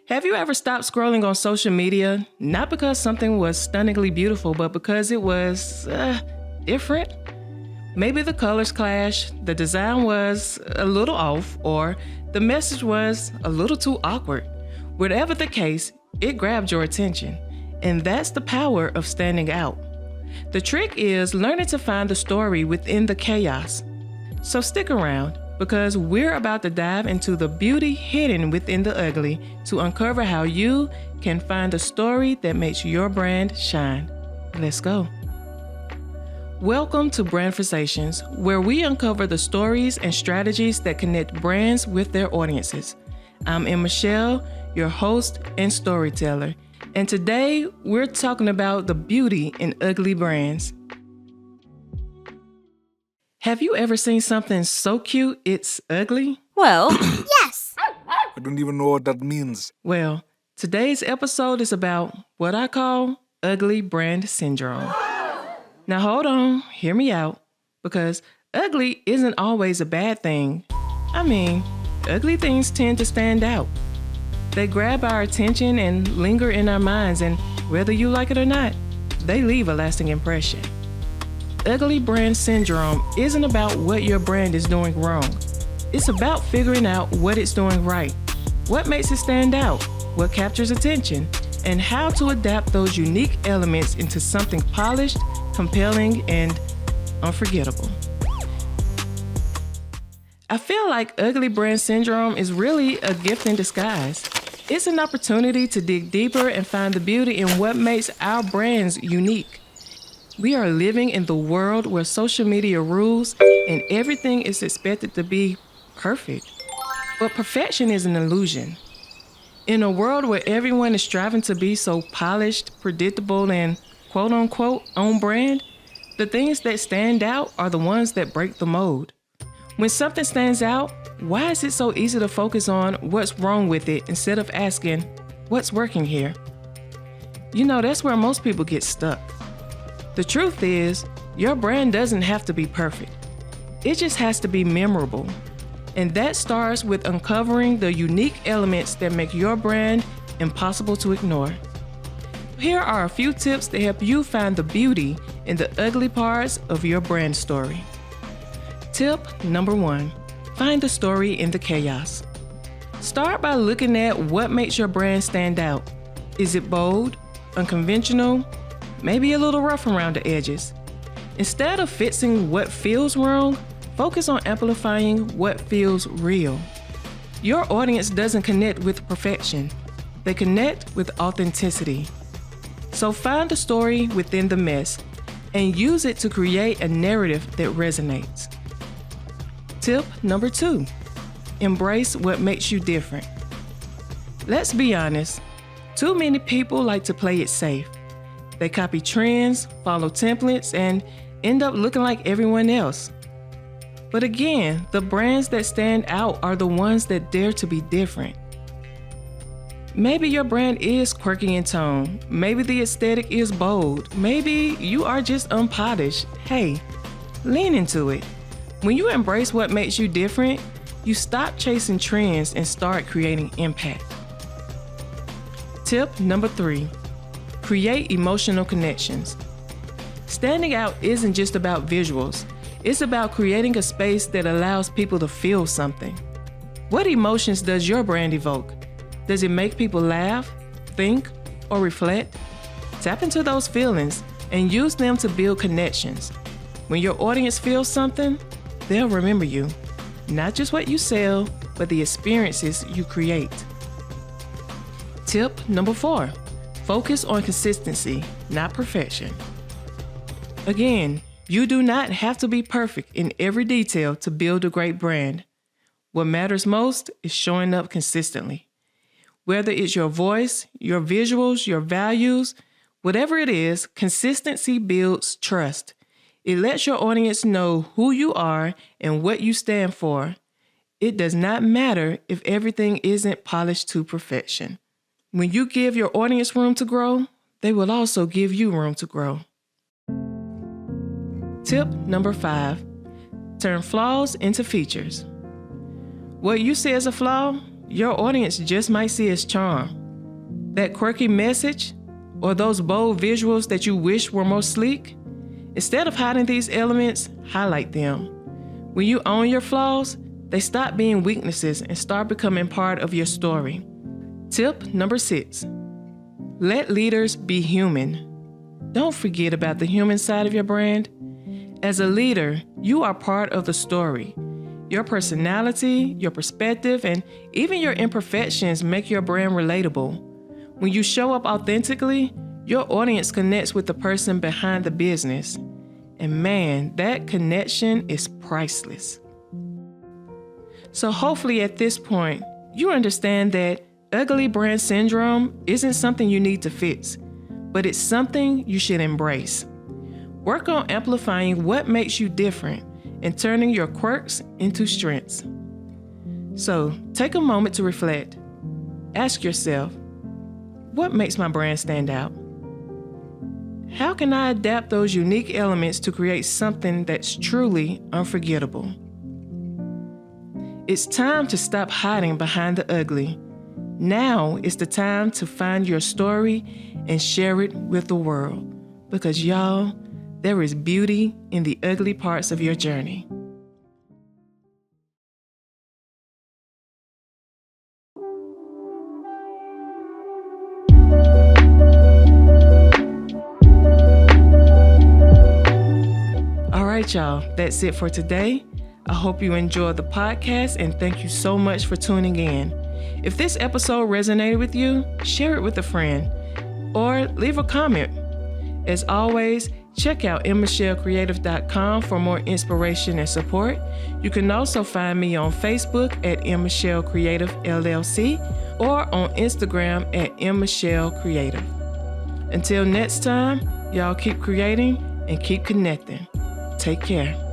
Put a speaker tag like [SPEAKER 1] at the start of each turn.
[SPEAKER 1] Have you ever stopped scrolling on social media, not because something was stunningly beautiful, but because it was different? Maybe the colors clashed, the design was a little off, or the message was a little too awkward. Whatever the case, it grabbed your attention. And that's the power of standing out. The trick is learning to find the story within the chaos. So stick around, because we're about to dive into the beauty hidden within the ugly to uncover how you can find the story that makes your brand shine. Let's go. Welcome to Brandversations, where we uncover the stories and strategies that connect brands with their audiences. I'm M.Michelle, your host and storyteller, and today we're talking about the beauty in ugly brands. Have you ever seen something so cute it's ugly?
[SPEAKER 2] Well,
[SPEAKER 3] Yes.
[SPEAKER 4] I don't even know what that means.
[SPEAKER 1] Well, today's episode is about what I call ugly brand syndrome. Now hold on, hear me out, because ugly isn't always a bad thing. I mean, ugly things tend to stand out. They grab our attention and linger in our minds, and whether you like it or not, they leave a lasting impression. Ugly brand syndrome isn't about what your brand is doing wrong. It's about figuring out what it's doing right, what makes it stand out, what captures attention, and how to adapt those unique elements into something polished, compelling, and unforgettable. I feel like ugly brand syndrome is really a gift in disguise. It's an opportunity to dig deeper and find the beauty in what makes our brands unique. We are living in the world where social media rules and everything is expected to be perfect. But perfection is an illusion. In a world where everyone is striving to be so polished, predictable, and quote-unquote on brand, the things that stand out are the ones that break the mold. When something stands out, why is it so easy to focus on what's wrong with it instead of asking, what's working here? You know, that's where most people get stuck. The truth is, your brand doesn't have to be perfect. It just has to be memorable. And that starts with uncovering the unique elements that make your brand impossible to ignore. Here are a few tips to help you find the beauty in the ugly parts of your brand story. Tip number 1, find the story in the chaos. Start by looking at what makes your brand stand out. Is it bold, unconventional, maybe a little rough around the edges? Instead of fixing what feels wrong, focus on amplifying what feels real. Your audience doesn't connect with perfection. They connect with authenticity. So find the story within the mess and use it to create a narrative that resonates. Tip number 2, embrace what makes you different. Let's be honest, too many people like to play it safe. They copy trends, follow templates, and end up looking like everyone else. But again, the brands that stand out are the ones that dare to be different. Maybe your brand is quirky in tone. Maybe the aesthetic is bold. Maybe you are just unpolished. Hey, lean into it. When you embrace what makes you different, you stop chasing trends and start creating impact. Tip number 3, create emotional connections. Standing out isn't just about visuals. It's about creating a space that allows people to feel something. What emotions does your brand evoke? Does it make people laugh, think, or reflect? Tap into those feelings and use them to build connections. When your audience feels something, they'll remember you. Not just what you sell, but the experiences you create. Tip number 4, focus on consistency, not perfection. Again, you do not have to be perfect in every detail to build a great brand. What matters most is showing up consistently. Whether it's your voice, your visuals, your values, whatever it is, consistency builds trust. It lets your audience know who you are and what you stand for. It does not matter if everything isn't polished to perfection. When you give your audience room to grow, they will also give you room to grow. Tip number 5, turn flaws into features. What you see as a flaw your audience just might see as charm. That quirky message or those bold visuals that you wish were more sleek, instead of hiding these elements, highlight them. When you own your flaws, they stop being weaknesses and start becoming part of your story. Tip number 6, let leaders be human. Don't forget about the human side of your brand. As a leader, you are part of the story. Your personality, your perspective, and even your imperfections make your brand relatable. When you show up authentically, your audience connects with the person behind the business. And man, that connection is priceless. So hopefully at this point, you understand that ugly brand syndrome isn't something you need to fix, but it's something you should embrace. Work on amplifying what makes you different and turning your quirks into strengths. So take a moment to reflect. Ask yourself, what makes my brand stand out? How can I adapt those unique elements to create something that's truly unforgettable? It's time to stop hiding behind the ugly. Now is the time to find your story and share it with the world. Because y'all, there is beauty in the ugly parts of your journey. All right, y'all, that's it for today. I hope you enjoyed the podcast and thank you so much for tuning in. If this episode resonated with you, share it with a friend or leave a comment. As always, check out M.MichelleCreative.com for more inspiration and support. You can also find me on Facebook at M.Michelle Creative LLC or on Instagram at M.Michelle Creative. Until next time, y'all keep creating and keep connecting. Take care.